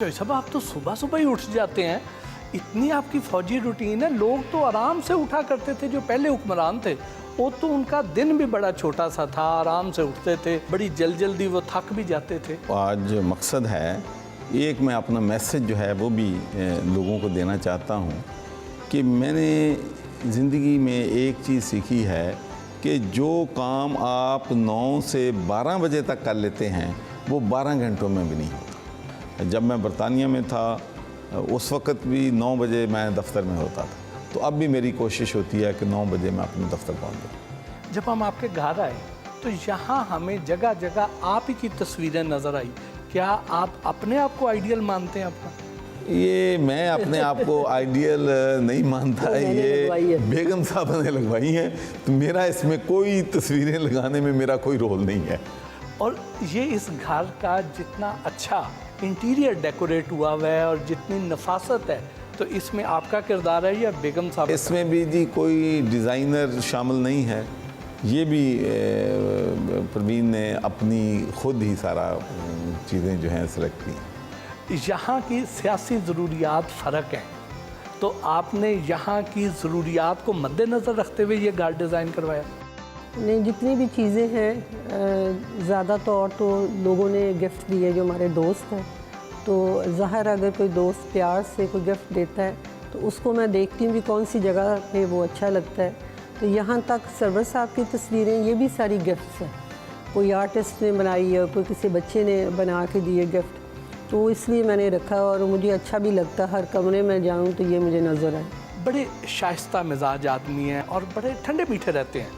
सब आप तो सुबह सुबह ही उठ जाते हैं, इतनी आपकी फौजी रूटीन है। लोग तो आराम से उठा करते थे, जो पहले हुक्मरान थे वो तो उनका दिन भी बड़ा छोटा सा था, आराम से उठते थे, बड़ी जल्दी वो थक भी जाते थे। आज मकसद है, एक मैं अपना मैसेज जो है वो भी लोगों को देना चाहता हूँ कि मैंने ज़िंदगी में एक चीज़ सीखी है कि जो काम आप 9 से 12 बजे तक कर लेते हैं वो 12 घंटों में भी नहीं होता। जब मैं बरतानिया में था उस वक़्त भी 9 बजे मैं दफ्तर में होता था, तो अब भी मेरी कोशिश होती है कि 9 बजे मैं अपने दफ्तर पहुँच जाऊँ। जब हम आपके घर आए तो यहाँ हमें जगह जगह आप ही की तस्वीरें नज़र आई। क्या आप अपने आप को आइडियल मानते हैं अपना? ये मैं अपने आप को आइडियल नहीं मानता, ये बेगम साहब ने लगवाई हैं, तो मेरा इसमें कोई तस्वीरें लगाने में मेरा कोई रोल नहीं है। और ये इस घर का जितना अच्छा इंटीरियर डेकोरेट हुआ हुआ है और जितनी नफासत है, तो इसमें आपका किरदार है या बेगम साहब? इसमें भी जी कोई डिज़ाइनर शामिल नहीं है, ये भी प्रवीण ने अपनी खुद ही सारा चीज़ें जो हैं सेलेक्ट की। यहाँ की सियासी ज़रूरियात फ़र्क हैं, तो आपने यहाँ की ज़रूरियात को मद्देनज़र रखते हुए ये घर डिज़ाइन करवाया? नहीं, जितनी भी चीज़ें हैं ज़्यादा तौर तो लोगों ने गिफ्ट दिए, जो हमारे दोस्त हैं। तो ज़ाहिर अगर कोई दोस्त प्यार से कोई गिफ्ट देता है तो उसको मैं देखती हूँ कि कौन सी जगह पे वो अच्छा लगता है। तो यहाँ तक सरवर साहब की तस्वीरें, ये भी सारी गिफ्ट्स हैं, कोई आर्टिस्ट ने बनाई है, कोई किसी बच्चे ने बना के दिए गिफ्ट, तो इसलिए मैंने रखा और मुझे अच्छा भी लगता है। हर कमरे में जाऊँ तो ये मुझे नज़र आए। बड़े शाइस्ता मिजाज आदमी हैं और बड़े ठंडे मीठे रहते हैं,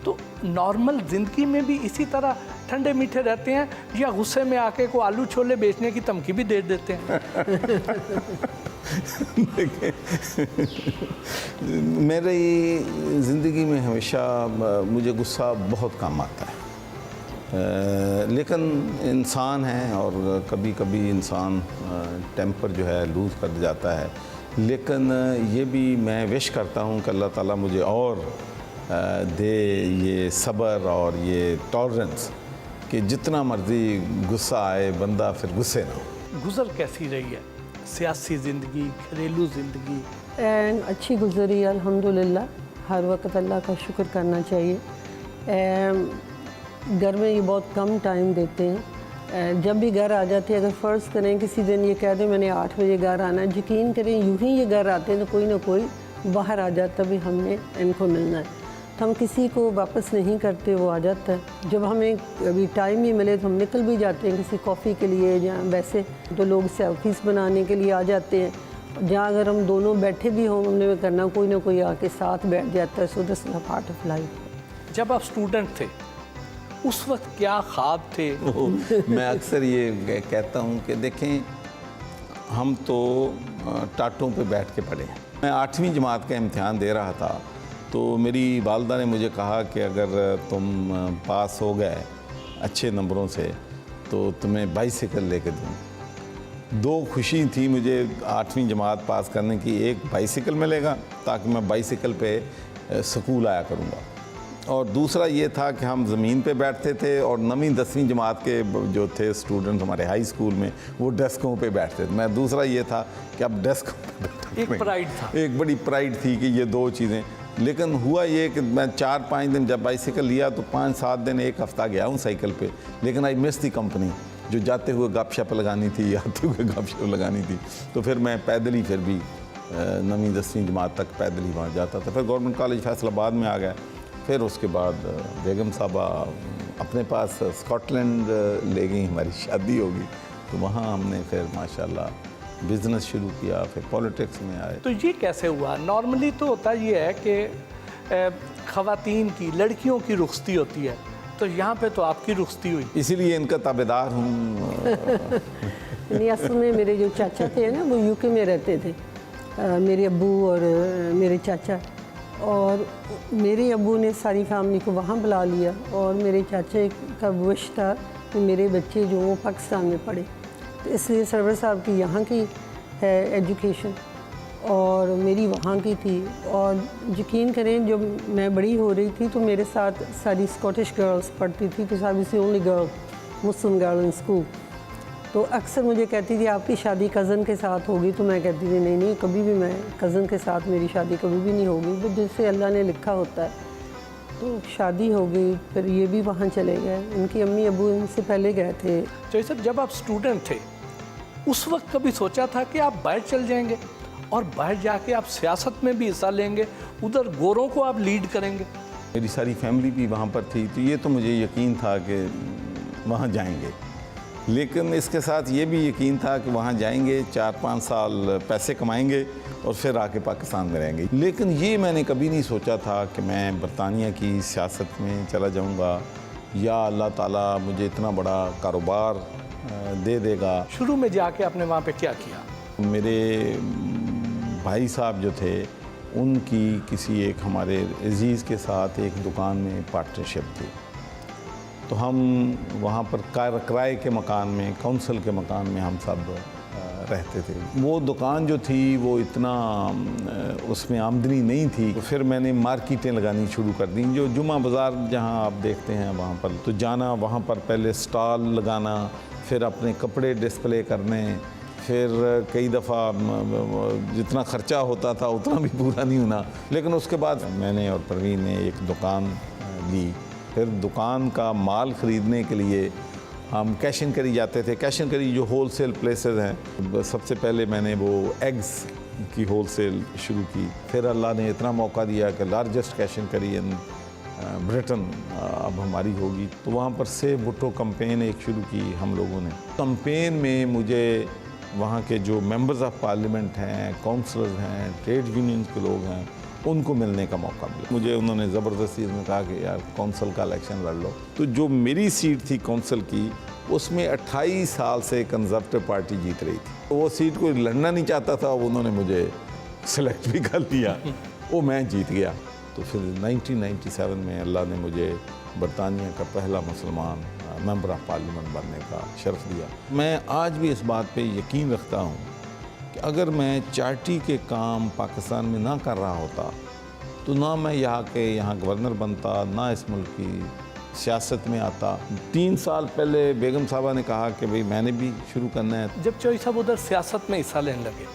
तो नॉर्मल ज़िंदगी में भी इसी तरह ठंडे मीठे रहते हैं या गुस्से में आके को आलू छोले बेचने की धमकी भी दे देते हैं? मेरी ज़िंदगी में हमेशा मुझे गुस्सा बहुत कम आता है, लेकिन इंसान है और कभी कभी इंसान टेम्पर जो है लूज़ कर जाता है। लेकिन ये भी मैं विश करता हूँ कि अल्लाह ताला मुझे और दे ये सब्र और ये टॉलरेंस कि जितना मर्ज़ी गुस्सा आए बंदा फिर गुस्से ना हो। गुज़र कैसी रही है सियासी ज़िंदगी, घरेलू ज़िंदगी? अच्छी गुजरी अल्हम्दुलिल्लाह, हर वक्त अल्लाह का शुक्र करना चाहिए। घर में ये बहुत कम टाइम देते हैं। जब भी घर आ जाते हैं, अगर फ़र्ज़ करें किसी दिन ये कह दें मैंने 8 बजे घर आना है, यकीन करें यूँ ही ये घर आते हैं तो कोई ना कोई बाहर आ जाता भी हमने इनको मिलना है, तो हम किसी को वापस नहीं करते, वो आ जाता है। जब हमें अभी टाइम ही मिले तो हम निकल भी जाते हैं किसी कॉफ़ी के लिए, या वैसे तो लोग सेल्फीज़ बनाने के लिए आ जाते हैं। जहाँ अगर हम दोनों बैठे भी हों, हमने करना कोई ना कोई आके साथ बैठ जाता है। So this is a part of life. जब आप स्टूडेंट थे उस वक्त क्या ख्वाब थे? मैं अक्सर ये कहता हूँ कि देखें, हम तो टाटों पे बैठ के पढ़े हैं। मैं 8वीं जमात का इम्तिहान दे रहा था तो मेरी वालदा ने मुझे कहा कि अगर तुम पास हो गए अच्छे नंबरों से तो तुम्हें बाइसिकल लेके दूँ। 2 खुशी थी मुझे 8वीं जमात पास करने की, एक बाइसिकल मिलेगा ताकि मैं बाइसिकल पे स्कूल आया करूँगा, और दूसरा ये था कि हम ज़मीन पे बैठते थे और 9वीं 10वीं जमात के जो थे स्टूडेंट हमारे हाई स्कूल में वो डेस्कों पे बैठते थे। मैं दूसरा ये था कि अब डेस्क पे एक प्राइड था, एक बड़ी प्राइड थी कि ये 2 चीज़ें। लेकिन हुआ ये कि मैं 4-5 दिन जब बाइसिकल लिया तो 5-7 दिन, एक हफ़्ता गया हूँ साइकिल पे, लेकिन आई मिस दी कंपनी। जो जाते हुए गपशप लगानी थी, आते हुए गपशप लगानी थी, तो फिर मैं पैदल ही फिर भी 9वीं 10वीं जमात तक पैदल ही वहाँ जाता था। फिर गवर्नमेंट कॉलेज फैसलाबाद में आ गया। फिर उसके बाद बेगम साहबा अपने पास स्कॉटलैंड ले गई, हमारी शादी हो गई, तो वहाँ हमने फिर माशाल्लाह बिज़नेस शुरू किया, फिर पॉलिटिक्स में आए। तो ये कैसे हुआ? नॉर्मली तो होता ये है कि ख़वातीन की, लड़कियों की रुख़्सती होती है, तो यहाँ पे तो आपकी रुख़्सती हुई, इसीलिए इनका ताबेदार हूँ। नहीं, असल में मेरे जो चाचा थे ना वो यूके में रहते थे, मेरे अब्बू और मेरे चाचा, और मेरे अब्बू ने सारी फैमिली को वहाँ बुला लिया, और मेरे चाचा का विश था कि मेरे बच्चे जो वो पाकिस्तान में पढ़े, तो इसलिए सरवर साहब की यहाँ की है एजुकेशन और मेरी वहाँ की थी। और यकीन करें जब मैं बड़ी हो रही थी तो मेरे साथ सारी स्कॉटिश गर्ल्स पढ़ती थी, तो I was the only girl, Muslim girl in school. तो अक्सर मुझे कहती थी आपकी शादी कज़न के साथ होगी, तो मैं कहती थी नहीं नहीं, कभी भी मैं कज़न के साथ मेरी शादी कभी भी नहीं होगी, बट जिससे अल्लाह ने लिखा होता है। तो शादी हो गई, फिर ये भी वहाँ चले गए, इनकी अम्मी अबू इनसे पहले गए थे। तो साहब जब आप स्टूडेंट थे उस वक्त कभी सोचा था कि आप बाहर चल जाएंगे और बाहर जाके आप सियासत में भी हिस्सा लेंगे, उधर गोरों को आप लीड करेंगे? मेरी सारी फैमिली भी वहाँ पर थी, तो ये तो मुझे यकीन था कि वहाँ जाएंगे, लेकिन इसके साथ ये भी यकीन था कि वहाँ जाएंगे, 4-5 साल पैसे कमाएंगे और फिर आके पाकिस्तान में रहेंगे। लेकिन ये मैंने कभी नहीं सोचा था कि मैं बरतानिया की सियासत में चला जाऊँगा या अल्लाह ताला मुझे इतना बड़ा कारोबार दे देगा। शुरू में जाके आपने वहाँ पे क्या किया? मेरे भाई साहब जो थे उनकी किसी एक हमारे अजीज़ के साथ एक दुकान में पार्टनरशिप थी, तो हम वहाँ पर किराए के मकान में, काउंसिल के मकान में हम सब रहते थे। वो दुकान जो थी वो इतना उसमें आमदनी नहीं थी, तो फिर मैंने मार्केटें लगानी शुरू कर दी, जो जुमा बाज़ार जहाँ आप देखते हैं वहाँ पर तो जाना, वहाँ पर पहले स्टॉल लगाना, फिर अपने कपड़े डिस्प्ले करने, फिर कई दफ़ा जितना ख़र्चा होता था उतना भी पूरा नहीं होना। लेकिन उसके बाद मैंने और परवीन ने एक दुकान ली। फिर दुकान का माल ख़रीदने के लिए हम कैश एंड कैरी जाते थे। कैश एंड कैरी जो होल सेल प्लेसेस हैं, सबसे पहले मैंने वो एग्स की होल सेल शुरू की। फिर अल्लाह ने इतना मौका दिया कि largest cash and carry in Britain अब हमारी होगी, तो वहाँ पर सेव भुट्टो कैंपेन एक शुरू की हम लोगों ने। कैंपेन में मुझे वहाँ के जो मेंबर्स ऑफ पार्लियामेंट हैं, काउंसलर्स हैं, ट्रेड यूनियन के लोग हैं, उनको मिलने का मौका मिला। मुझे उन्होंने ज़बरदस्ती में कहा कि यार काउंसिल का इलेक्शन लड़ लो। तो जो मेरी सीट थी काउंसिल की, उसमें 28 साल से कंजर्वेटिव पार्टी जीत रही थी, तो वो सीट कोई लड़ना नहीं चाहता था, उन्होंने मुझे सेलेक्ट भी कर लिया, वो मैं जीत गया। तो फिर 1997 में अल्लाह ने मुझे बरतानिया का पहला मुसलमान मेंबर ऑफ पार्लियामेंट बनने का शर्फ दिया। मैं आज भी इस बात पे यकीन रखता हूँ कि अगर मैं चैरिटी के काम पाकिस्तान में ना कर रहा होता तो ना मैं यहाँ गवर्नर बनता, ना इस मुल्क की सियासत में आता। 3 साल पहले बेगम साहबा ने कहा कि भाई मैंने भी शुरू करना है। जब चौधरी साहब उधर सियासत में हिस्सा लेने लगे,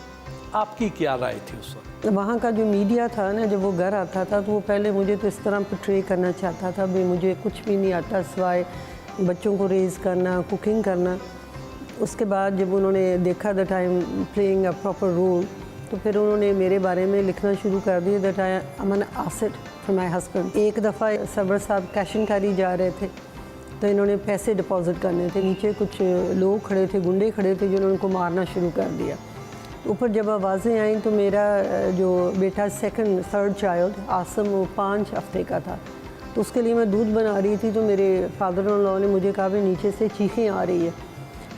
आपकी क्या राय थी उस वक्त? वहाँ का जो मीडिया था ना, जब वो घर आता था तो वो पहले मुझे तो इस तरह पोर्ट्रे करना चाहता था, भाई मुझे कुछ भी नहीं आता सिवाय बच्चों को रेज़ करना, कुकिंग करना। उसके बाद जब उन्होंने देखा that I am playing a proper role, तो फिर उन्होंने मेरे बारे में लिखना शुरू कर दिया that I M an asset for my husband. एक दफ़ा सरवर साहब कैश एंड कैरी जा रहे थे, तो इन्होंने पैसे डिपॉजिट करने थे, नीचे कुछ लोग खड़े थे, गुंडे खड़े थे, जिन्होंने उनको मारना शुरू कर दिया। ऊपर जब आवाज़ें आई तो मेरा जो बेटा सेकंड थर्ड चाइल्ड आसम, वो 5 हफ्ते का था, तो उसके लिए मैं दूध बना रही थी, तो मेरे फादर इन लॉ ने मुझे कहा भी नीचे से चीखें आ रही है।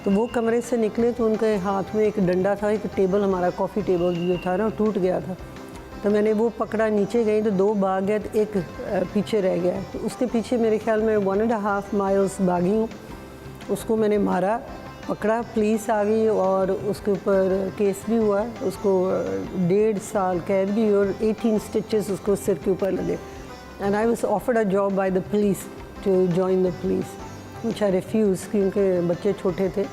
तो वो कमरे से निकले तो उनके हाथ में एक डंडा था, एक टेबल, हमारा कॉफ़ी टेबल जो था ना, टूट गया था। तो मैंने वो पकड़ा, नीचे गई तो 2 भाग गए, तो एक पीछे रह गया। तो उसके पीछे मेरे ख्याल में 1.5 माइल्स भागी हूँ। उसको मैंने मारा, पकड़ा, पुलिस आ गई और उसके ऊपर केस भी हुआ। उसको 1.5 साल कैद भी और 18 स्टिचेस उसको सिर के ऊपर लगे। And I was offered a job by the police to join the police, which I refuse, क्योंकि बच्चे छोटे थे।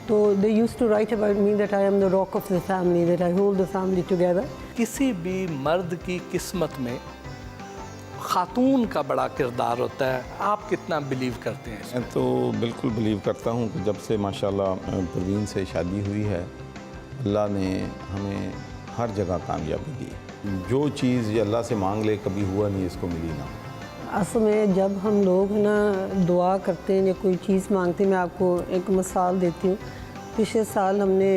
तो they used to write about me that I am the rock of the family, that I hold the family together. किसी भी मर्द की किस्मत में खातून का बड़ा किरदार होता है, आप कितना बिलीव करते हैं इसमें? मैं तो बिल्कुल बिलीव करता हूँ कि जब से माशाल्लाह परवीन से शादी हुई है, अल्लाह ने हमें हर जगह कामयाबी दी। जो चीज़ ये अल्लाह से मांग ले, कभी हुआ नहीं इसको मिली ना। असल में जब हम लोग ना दुआ करते हैं या कोई चीज़ मांगते हैं, मैं आपको एक मिसाल देती हूँ। पिछले साल हमने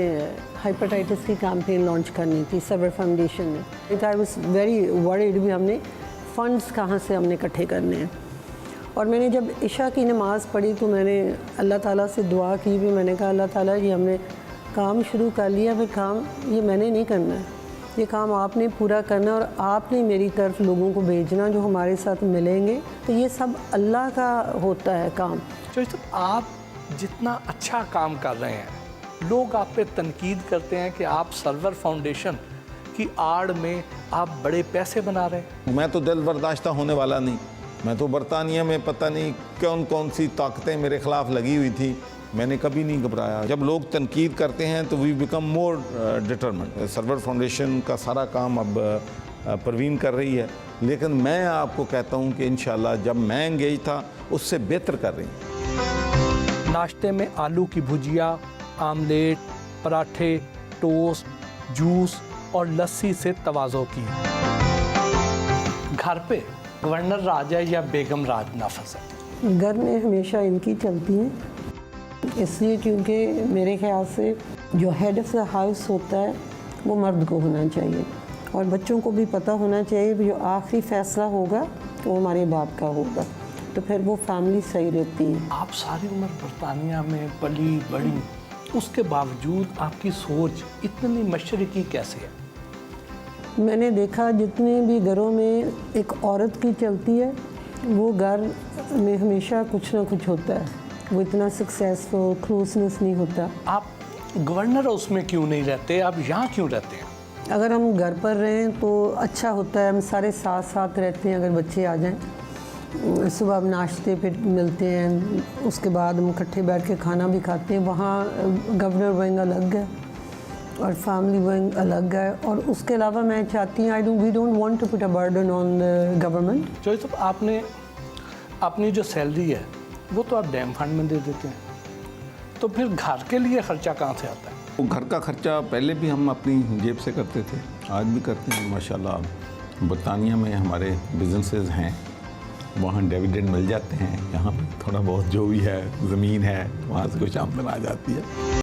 हेपेटाइटिस की कैंपेन लॉन्च करनी थी सर्वर फाउंडेशन ने। आई वाज वेरी वरीड भी, हमने फ़ंड्स कहाँ से हमने इकट्ठे करने हैं। और मैंने जब इशा की नमाज़ पढ़ी तो मैंने अल्लाह ताला से दुआ की भी। मैंने कहा अल्लाह ताला ये हमने काम शुरू कर लिया, फिर काम ये मैंने नहीं करना है, ये काम आपने पूरा करना और आपने मेरी तरफ लोगों को भेजना जो हमारे साथ मिलेंगे। तो ये सब अल्लाह का होता है काम। तो आप जितना अच्छा काम कर रहे हैं, लोग आप पे तनकीद करते हैं कि आप सर्वर फाउंडेशन की आड़ में आप बड़े पैसे बना रहे हैं। मैं तो दिल बर्दाश्त होने वाला नहीं। मैं तो बरतानिया में पता नहीं कौन कौन सी ताकतें मेरे ख़िलाफ़ लगी हुई थी मैंने कभी नहीं घबराया। जब लोग तनकीद करते हैं तो we become more determined. Sarwar foundation का सारा काम अब परवीन कर रही है, लेकिन मैं आपको कहता हूं कि इंशाल्लाह जब मैं एंगेज था उससे बेहतर कर रही है। नाश्ते में आलू की भुजिया, आमलेट, पराठे, टोस्ट, जूस और लस्सी से तवाज़ो की। घर पे गवर्नर राज है या बेगम राज नाफिज है? घर में हमेशा इनकी चलती हैं, इसलिए क्योंकि मेरे ख्याल से जो हेड ऑफ़ द हाउस होता है वो मर्द को होना चाहिए, और बच्चों को भी पता होना चाहिए कि जो आखिरी फ़ैसला होगा वो हमारे बाप का होगा, तो फिर वो फैमिली सही रहती है। आप सारी उम्र बरतानिया में पली बड़ी, उसके बावजूद आपकी सोच इतनी मशरकी कैसे है? मैंने देखा जितने भी घरों में एक औरत की चलती है वो घर में हमेशा कुछ ना कुछ होता है, वो इतना सक्सेसफुल क्लोजनेस नहीं होता। आप गवर्नर उसमें क्यों नहीं रहते, आप यहाँ क्यों रहते हैं? अगर हम घर पर रहें तो अच्छा होता है, हम सारे साथ साथ रहते हैं। अगर बच्चे आ जाएं, सुबह हम नाश्ते पे मिलते हैं, उसके बाद हम इकट्ठे बैठ के खाना भी खाते हैं। वहाँ गवर्नर विंग अलग है और फैमिली विंग अलग है, और उसके अलावा मैं चाहती हूँ we don't want to put a burden on the government. जो सब आपने अपनी जो सैलरी है वो तो आप डैम फंड में दे देते हैं, तो फिर घर के लिए खर्चा कहाँ से आता है? वो घर का खर्चा पहले भी हम अपनी जेब से करते थे, आज भी करते हैं माशाल्लाह। बरतानिया में हमारे बिजनेसेस हैं, वहाँ डिविडेंड मिल जाते हैं, यहाँ थोड़ा बहुत जो भी है ज़मीन है वहाँ से कुछ आमदन आ जाती है।